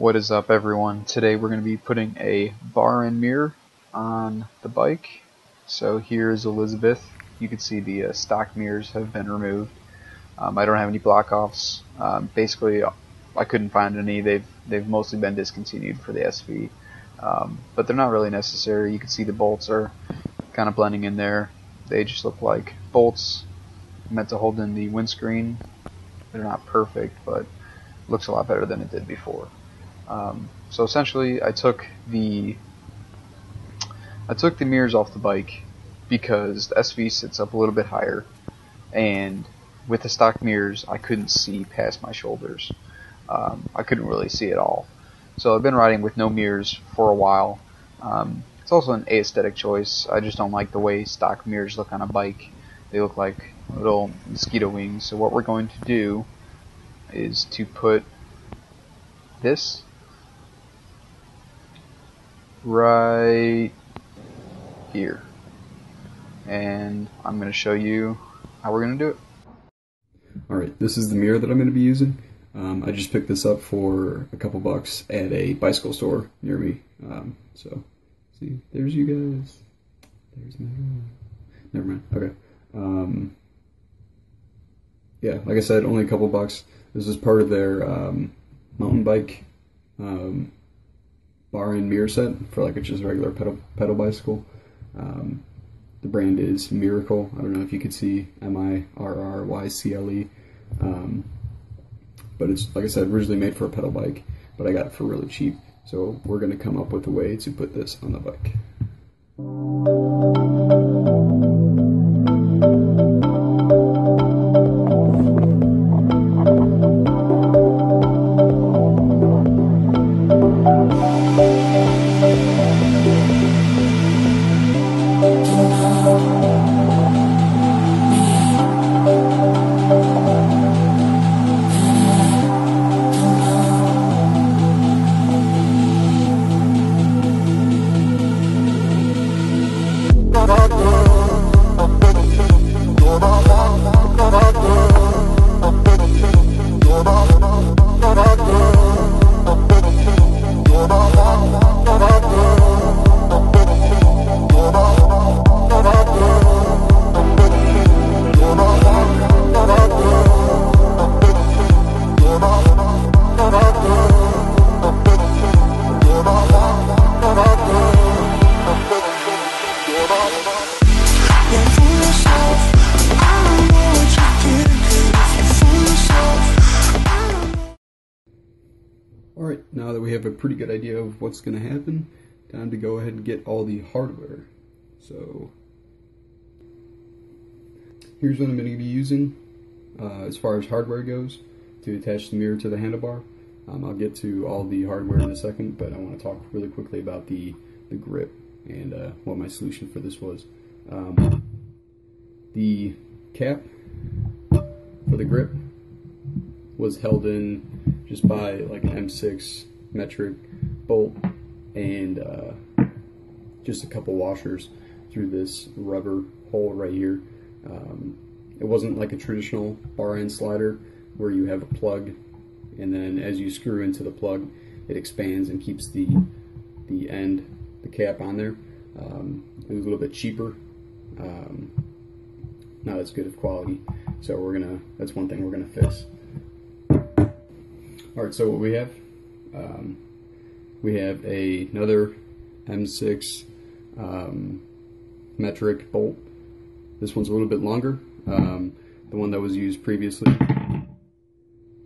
What is up, everyone? Today we're going to be putting a bar and mirror on the bike. So here's Elizabeth. You can see the stock mirrors have been removed. I don't have any block offs. Basically, I couldn't find any. They've mostly been discontinued for the SV, but they're not really necessary. You can see the bolts are kind of blending in there. They just look like bolts meant to hold in the windscreen. They're not perfect, but looks a lot better than it did before. So essentially, I took the mirrors off the bike because the SV sits up a little bit higher, and with the stock mirrors, I couldn't see past my shoulders. I couldn't really see at all. So I've been riding with no mirrors for a while. It's also an aesthetic choice. I just don't like the way stock mirrors look on a bike. They look like little mosquito wings. So what we're going to do is to put this right here, and I'm going to show you how we're going to do it. Alright, this is the mirror that I'm going to be using. I just picked this up for a couple bucks at a bicycle store near me. So, see, there's you guys. There's my... Never mind. Okay. Yeah, like I said, only a couple bucks. This is part of their mountain bike bar and mirror set for like just a regular pedal bicycle. The brand is Miracle. I don't know if you could see Mirryle. But it's, like I said, originally made for a pedal bike, but I got it for really cheap. So we're going to come up with a way to put this on the bike. Alright, now that we have a pretty good idea of what's going to happen, time to go ahead and get all the hardware. So, here's what I'm going to be using as far as hardware goes to attach the mirror to the handlebar. I'll get to all the hardware in a second, but I want to talk really quickly about the grip and what my solution for this was. The cap for the grip was held in just by like an M6 metric bolt and just a couple washers through this rubber hole right here. It wasn't like a traditional bar end slider where you have a plug and then as you screw into the plug it expands and keeps the cap on there. It was a little bit cheaper, not as good of quality, so that's one thing we're gonna fix. Alright, so what we have another M6 metric bolt. This one's a little bit longer. The one that was used previously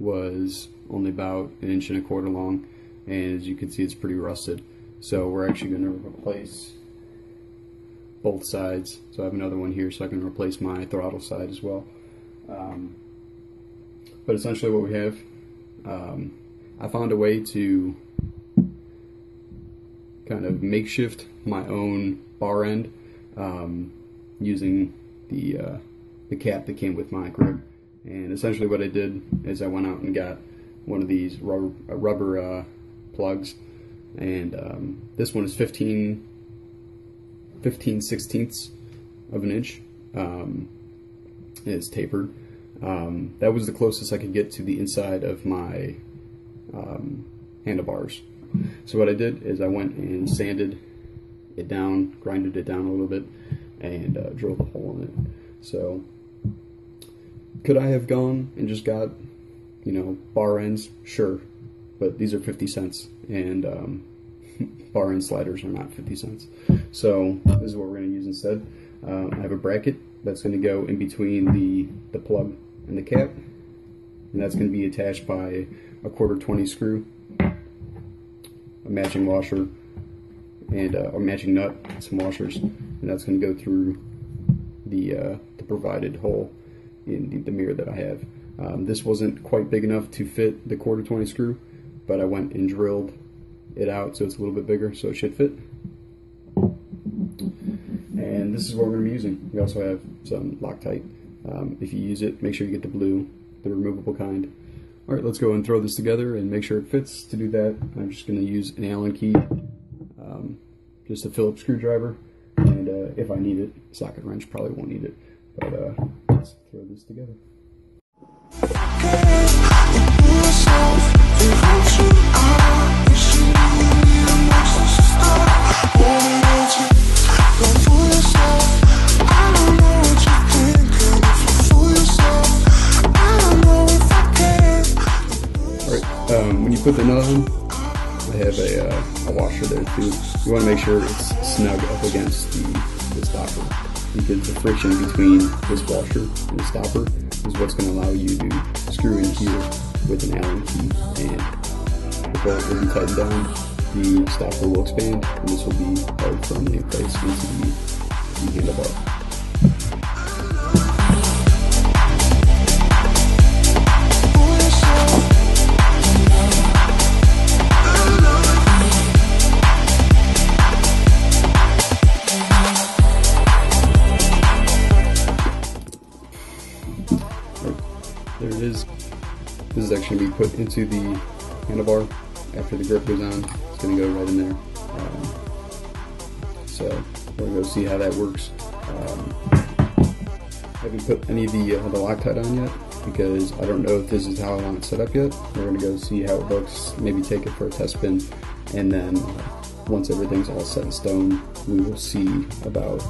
was only about 1.25 inches long, and as you can see it's pretty rusted. So we're actually going to replace both sides. So I have another one here so I can replace my throttle side as well. But essentially what we have, I found a way to kind of makeshift my own bar end using the cap that came with my grip. And essentially what I did is I went out and got one of these rubber plugs, and this one is 15 16ths of an inch. It's tapered. That was the closest I could get to the inside of my handlebars. So what I did is I went and sanded it down, grinded it down a little bit, and drilled a hole in it. So could I have gone and just got, you know, bar ends? Sure, but these are 50 cents, and bar end sliders are not 50 cents. So this is what we're going to use instead. I have a bracket that's going to go in between the plug and the cap, and that's going to be attached by a 1/4-20 screw, a matching washer, and a matching nut, some washers, and that's going to go through the provided hole in the mirror that I have. This wasn't quite big enough to fit the 1/4-20 screw, but I went and drilled it out so it's a little bit bigger, so it should fit. And this is what we're going to be using. We also have some Loctite. If you use it, make sure you get the blue, the removable kind. Alright, let's go and throw this together and make sure it fits. To do that, I'm just going to use an Allen key, just a Phillips screwdriver, and if I need it, socket wrench, probably won't need it. But let's throw this together. When you put the nut on, I have a washer there too. You want to make sure it's snug up against the stopper, because the friction between this washer and the stopper is what's going to allow you to screw in here with an Allen key, and the bolt will be tightened down, the stopper will expand, and this will be held firmly in place into the handlebar. There it is. This is actually going to be put into the handlebar after the grip goes on. It's going to go right in there. So we're going to go see how that works. I haven't put any of the Loctite on yet because I don't know if this is how I want it set up yet. We're going to go see how it looks, maybe take it for a test spin, and then once everything's all set in stone, we will see about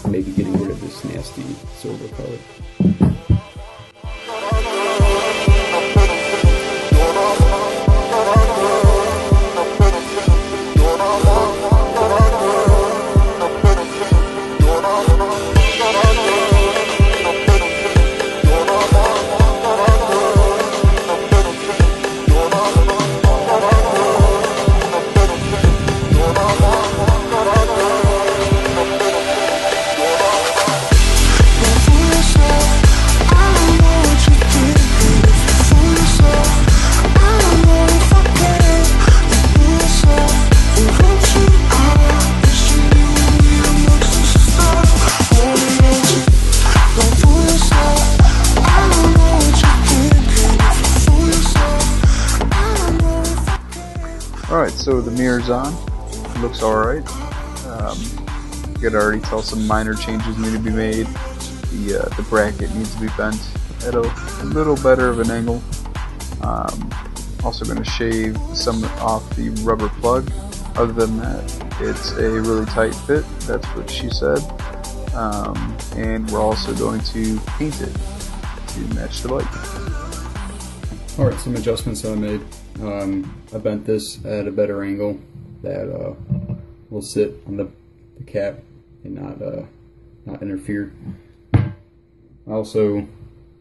maybe getting rid of this nasty silver color. Alright, so the mirror's on. It looks alright. You could already tell some minor changes need to be made. The bracket needs to be bent at a little better of an angle. Also going to shave some off the rubber plug. Other than that, it's a really tight fit. That's what she said. And we're also going to paint it to match the bike. Alright, some adjustments that I made. I bent this at a better angle that will sit on the cap and not interfere. I also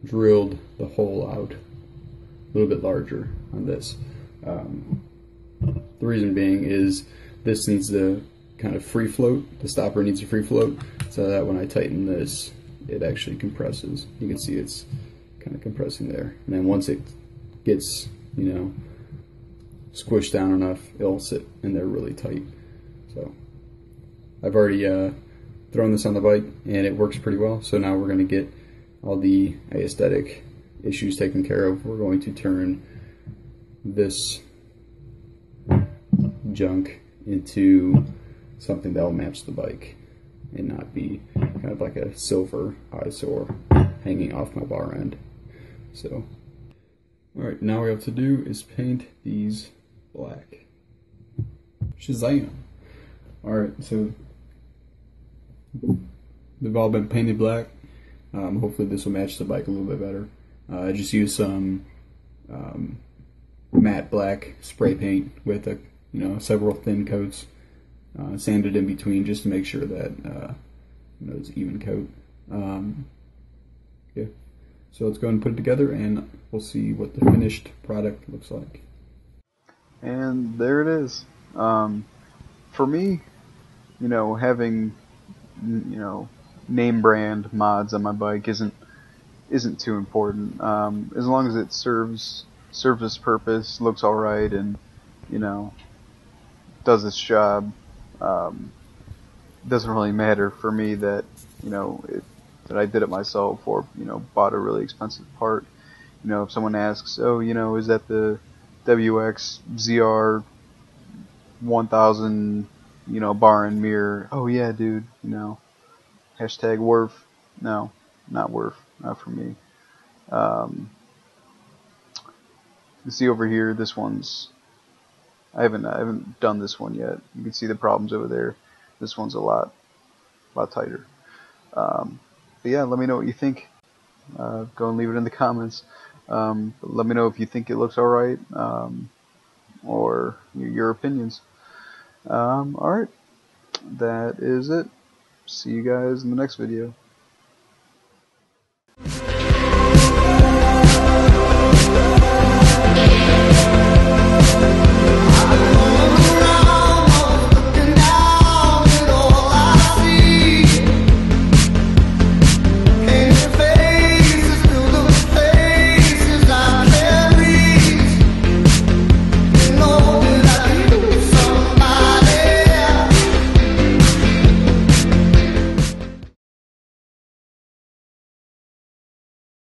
drilled the hole out a little bit larger on this. The reason being is this needs to kind of free float. The stopper needs to free float so that when I tighten this, it actually compresses. You can see it's kind of compressing there. And then once it gets, you know, squished down enough, it'll sit in there really tight. So I've already thrown this on the bike and it works pretty well. So now we're going to get all the aesthetic issues taken care of. We're going to turn this junk into something that will match the bike and not be kind of like a silver eyesore hanging off my bar end. So alright, now what we have to do is paint these black. Shazam! Alright, so they've all been painted black. Hopefully this will match the bike a little bit better. I just used some matte black spray paint with several thin coats, sanded in between just to make sure that it's even coat. Yeah. So let's go and put it together, and we'll see what the finished product looks like. And there it is. For me, having name brand mods on my bike isn't too important. As long as it serves its purpose, looks alright, and does its job. Doesn't really matter for me that that I did it myself or bought a really expensive part. If someone asks, oh, is that the WX ZR 1000 bar and mirror? Oh yeah, dude. Hashtag worth. No, not worth. Not for me. You see over here, this one's. I haven't done this one yet. You can see the problems over there. This one's a lot tighter. But yeah, let me know what you think. Go and leave it in the comments. Let me know if you think it looks alright, or your opinions. Alright, that is it. See you guys in the next video.